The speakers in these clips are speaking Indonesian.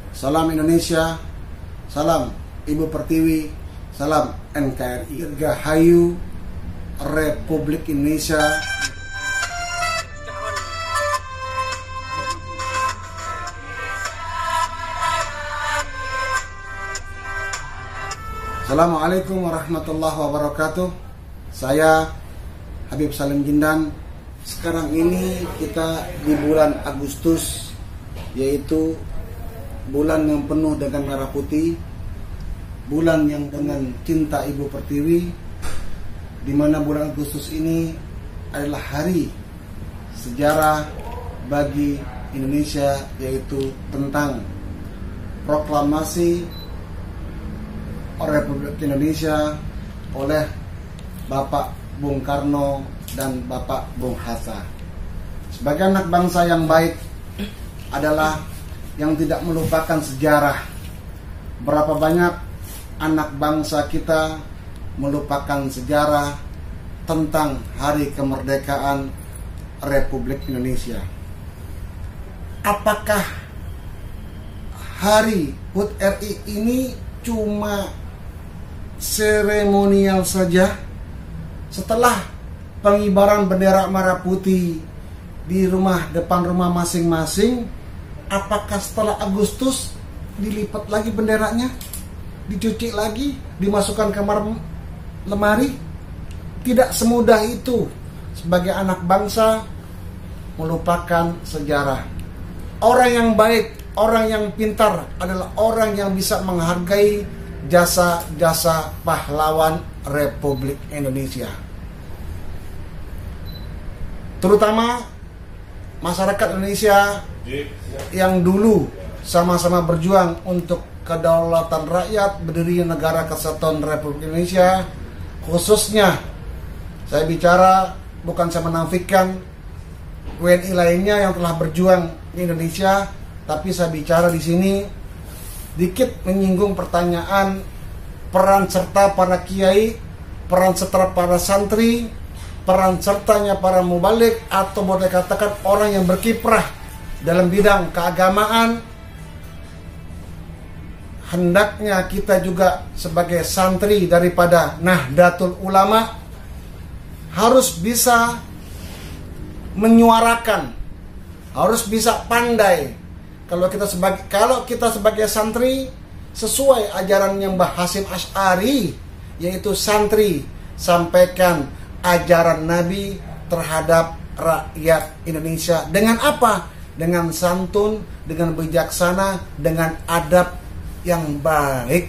Salam Indonesia, salam Ibu Pertiwi, salam NKRI, Dirgahayu Republik Indonesia. Assalamualaikum warahmatullahi wabarakatuh. Saya Habib Salim Jindan. Sekarang ini kita di bulan Agustus, yaitu bulan yang penuh dengan merah putih, bulan yang dengan cinta Ibu Pertiwi, di mana bulan Agustus ini adalah hari sejarah bagi Indonesia, yaitu tentang proklamasi Republik Indonesia oleh Bapak Bung Karno dan Bapak Bung Hatta. Sebagai anak bangsa yang baik adalah yang tidak melupakan sejarah. Berapa banyak anak bangsa kita melupakan sejarah tentang hari kemerdekaan Republik Indonesia. Apakah hari HUT RI ini cuma seremonial saja? Setelah pengibaran bendera merah putih di depan rumah masing-masing, apakah setelah Agustus dilipat lagi benderanya, dicuci lagi, dimasukkan kamar lemari? Tidak semudah itu sebagai anak bangsa melupakan sejarah. Orang yang baik, orang yang pintar adalah orang yang bisa menghargai jasa-jasa pahlawan Republik Indonesia. Terutama masyarakat Indonesia yang dulu sama-sama berjuang untuk kedaulatan rakyat, berdirinya negara kesatuan Republik Indonesia. Khususnya saya bicara, bukan saya menafikan WNI lainnya yang telah berjuang di Indonesia, tapi saya bicara di sini dikit menyinggung pertanyaan peran serta para kiai, peran serta para santri, peran sertanya para mubalik, atau boleh katakan orang yang berkiprah dalam bidang keagamaan. Hendaknya kita juga sebagai santri daripada Nahdlatul Ulama harus bisa menyuarakan, harus bisa pandai. Kalau kita sebagai santri sesuai ajarannya Mbah Hasyim Asy'ari, yaitu santri sampaikan ajaran Nabi terhadap rakyat Indonesia dengan apa? Dengan santun, dengan bijaksana, dengan adab yang baik.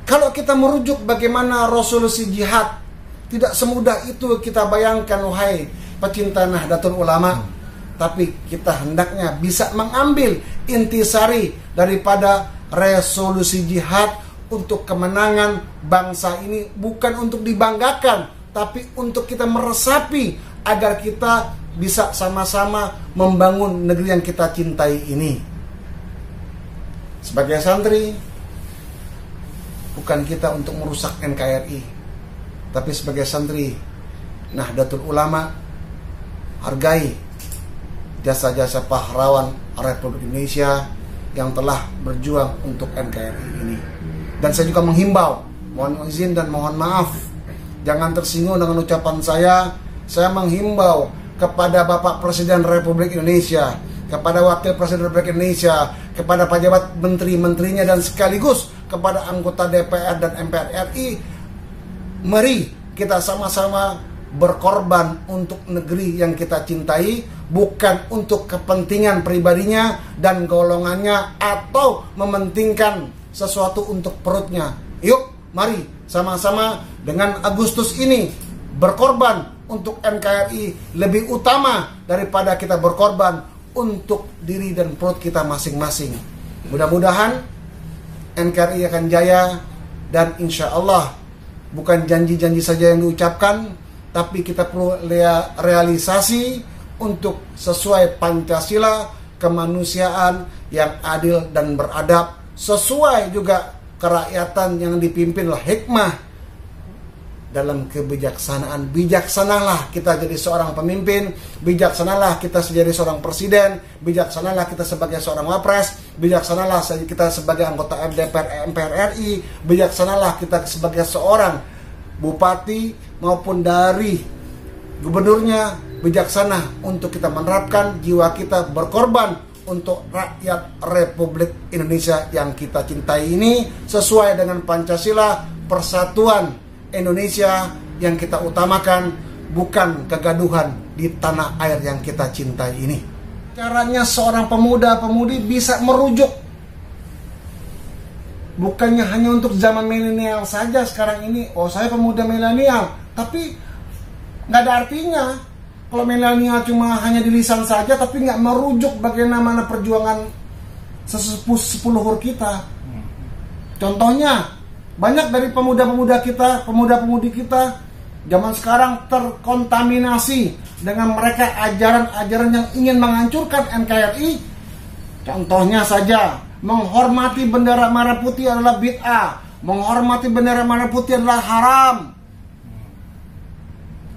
Kalau kita merujuk bagaimana resolusi jihad, tidak semudah itu kita bayangkan, wahai pecinta Nahdlatul Ulama. Tapi kita hendaknya bisa mengambil intisari daripada resolusi jihad untuk kemenangan bangsa ini, bukan untuk dibanggakan, tapi untuk kita meresapi agar kita bisa sama-sama membangun negeri yang kita cintai ini. Sebagai santri, bukan kita untuk merusak NKRI, tapi sebagai santri Nahdlatul Ulama, hargai jasa-jasa pahlawan Republik Indonesia yang telah berjuang untuk NKRI ini. Dan saya juga menghimbau, mohon izin dan mohon maaf, jangan tersinggung dengan ucapan saya menghimbau kepada Bapak Presiden Republik Indonesia, kepada Wakil Presiden Republik Indonesia, kepada pejabat menteri-menterinya, dan sekaligus kepada anggota DPR dan MPR RI, mari kita sama-sama berkorban untuk negeri yang kita cintai, bukan untuk kepentingan pribadinya dan golongannya, atau mementingkan sesuatu untuk perutnya. Yuk, mari sama-sama dengan Agustus ini berkorban untuk NKRI lebih utama daripada kita berkorban untuk diri dan perut kita masing-masing. Mudah-mudahan NKRI akan jaya, dan insya Allah bukan janji-janji saja yang diucapkan, tapi kita perlu realisasi untuk sesuai Pancasila, kemanusiaan yang adil dan beradab, sesuai juga kerakyatan yang dipimpin oleh hikmah dalam kebijaksanaan. Bijaksanalah kita jadi seorang pemimpin, bijaksanalah kita jadi seorang presiden, bijaksanalah kita sebagai seorang wapres, bijaksanalah kita sebagai anggota MPR RI, bijaksanalah kita sebagai seorang bupati maupun dari gubernurnya, bijaksana untuk kita menerapkan jiwa kita berkorban untuk rakyat Republik Indonesia yang kita cintai ini, sesuai dengan Pancasila, persatuan Indonesia yang kita utamakan, bukan kegaduhan di tanah air yang kita cintai ini. Caranya seorang pemuda-pemudi bisa merujuk, bukannya hanya untuk zaman milenial saja sekarang ini. Oh, saya pemuda milenial, tapi nggak ada artinya kalau milenial cuma hanya di lisan saja, tapi nggak merujuk bagaimana perjuangan sesepuh kita. Contohnya, banyak dari pemuda-pemuda kita, pemuda-pemudi kita zaman sekarang terkontaminasi dengan mereka ajaran-ajaran yang ingin menghancurkan NKRI. Contohnya saja, menghormati bendera merah putih adalah bid'ah, menghormati bendera merah putih adalah haram,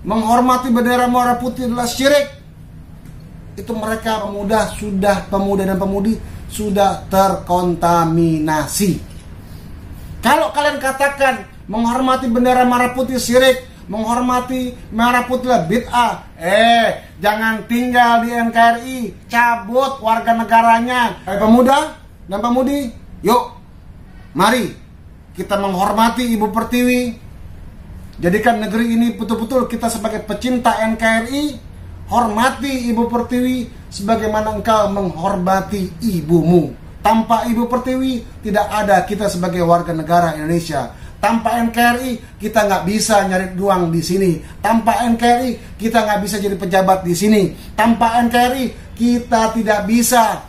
menghormati bendera merah putih adalah syirik. Itu mereka pemuda dan pemudi sudah terkontaminasi. Kalau kalian katakan menghormati bendera merah putih syirik, menghormati merah putih bid'ah, jangan tinggal di NKRI, cabut warga negaranya. Pemuda dan pemudi, yuk, mari kita menghormati Ibu Pertiwi. Jadikan negeri ini betul-betul kita sebagai pecinta NKRI. Hormati Ibu Pertiwi sebagaimana engkau menghormati ibumu. Tanpa Ibu Pertiwi tidak ada kita sebagai warga negara Indonesia. Tanpa NKRI kita nggak bisa nyari uang di sini. Tanpa NKRI kita nggak bisa jadi pejabat di sini. Tanpa NKRI kita tidak bisa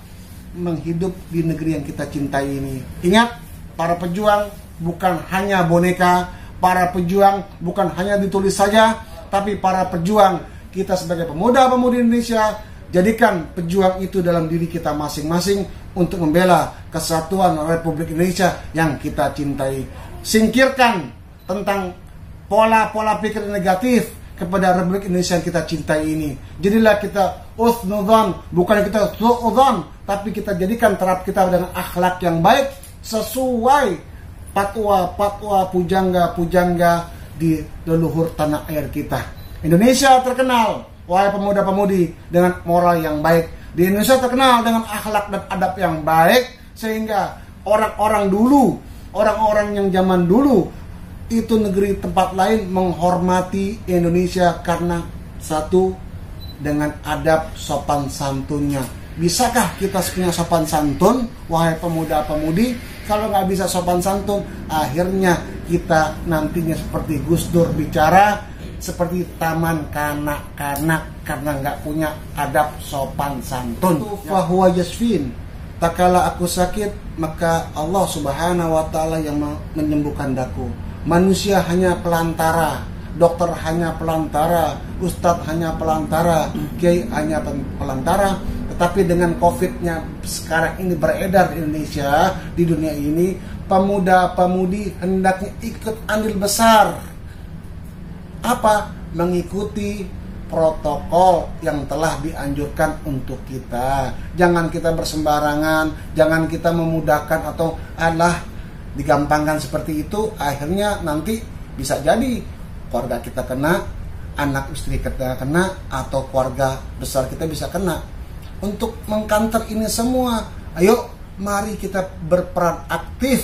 menghidup di negeri yang kita cintai ini. Ingat, para pejuang bukan hanya boneka, para pejuang bukan hanya ditulis saja, tapi para pejuang kita sebagai pemuda-pemudi Indonesia. Jadikan pejuang itu dalam diri kita masing-masing untuk membela kesatuan Republik Indonesia yang kita cintai. Singkirkan tentang pola-pola pikir negatif kepada Republik Indonesia yang kita cintai ini. Jadilah kita husnudzon, bukan kita suudzon, tapi kita jadikan terap kita dengan akhlak yang baik sesuai patwa-patwa pujangga-pujangga di leluhur tanah air kita. Indonesia terkenal, wahai pemuda-pemudi, dengan moral yang baik. Di Indonesia terkenal dengan akhlak dan adab yang baik, sehingga orang-orang dulu, orang-orang yang zaman dulu, itu negeri tempat lain menghormati Indonesia karena satu, dengan adab sopan santunnya. Bisakah kita punya sopan santun, wahai pemuda-pemudi? Kalau nggak bisa sopan santun, akhirnya kita nantinya seperti Gus Dur bicara, seperti taman kanak-kanak karena nggak punya adab sopan santun. Fahuwa yasfin, tak kala aku sakit maka Allah Subhanahu wa Ta'ala yang menyembuhkan daku. Manusia hanya pelantara, dokter hanya pelantara, ustadz hanya pelantara, kiai hanya pelantara. Tetapi dengan COVID-nya sekarang ini beredar di Indonesia, di dunia ini, pemuda-pemudi hendaknya ikut andil besar. Apa? Mengikuti protokol yang telah dianjurkan untuk kita. Jangan kita bersembarangan, jangan kita memudahkan atau digampangkan seperti itu. Akhirnya nanti bisa jadi keluarga kita kena, anak istri kita kena, atau keluarga besar kita bisa kena. Untuk mengcounter ini semua, ayo mari kita berperan aktif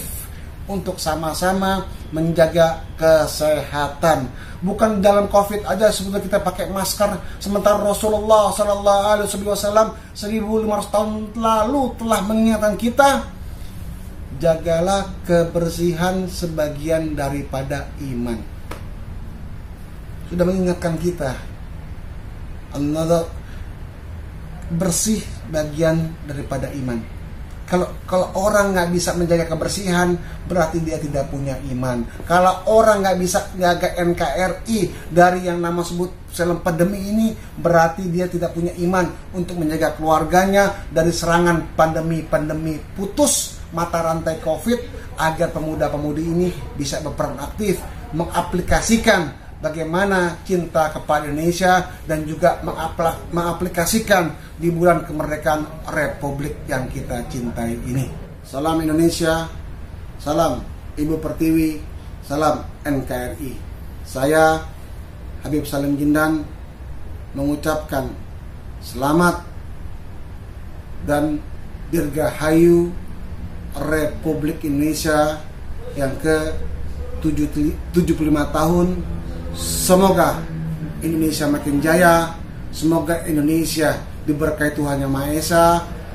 untuk sama-sama menjaga kesehatan. Bukan dalam COVID aja sebetulnya kita pakai masker, sementara Rasulullah SAW 1500 tahun lalu telah mengingatkan kita, jagalah kebersihan sebagian daripada iman. Sudah mengingatkan kita, bersih bagian daripada iman. Kalau orang nggak bisa menjaga kebersihan, berarti dia tidak punya iman. Kalau orang nggak bisa menjaga NKRI dari yang nama sebut dalam pandemi ini, berarti dia tidak punya iman untuk menjaga keluarganya dari serangan pandemi. Putus mata rantai COVID agar pemuda-pemudi ini bisa berperan aktif mengaplikasikan bagaimana cinta kepada Indonesia dan juga mengaplikasikan di bulan kemerdekaan Republik yang kita cintai ini. Salam Indonesia, salam Ibu Pertiwi, salam NKRI. Saya Habib Salim Jindan mengucapkan selamat dan dirgahayu Republik Indonesia yang ke-75 tahun. Semoga Indonesia makin jaya, semoga Indonesia diberkahi Tuhan Yang Maha Esa,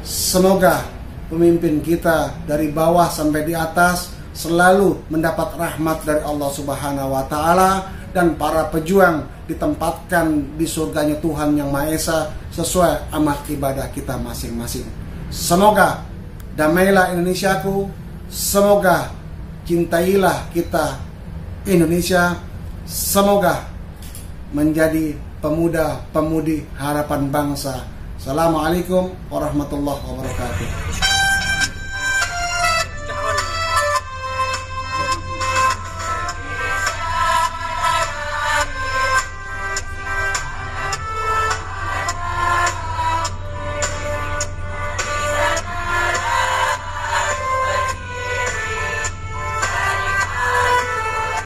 semoga pemimpin kita dari bawah sampai di atas selalu mendapat rahmat dari Allah Subhanahu wa Ta'ala, dan para pejuang ditempatkan di surganya Tuhan Yang Maha Esa sesuai amal ibadah kita masing-masing. Semoga damailah Indonesiaku, semoga cintailah kita Indonesia, semoga menjadi pemuda-pemudi harapan bangsa. Assalamualaikum warahmatullahi wabarakatuh.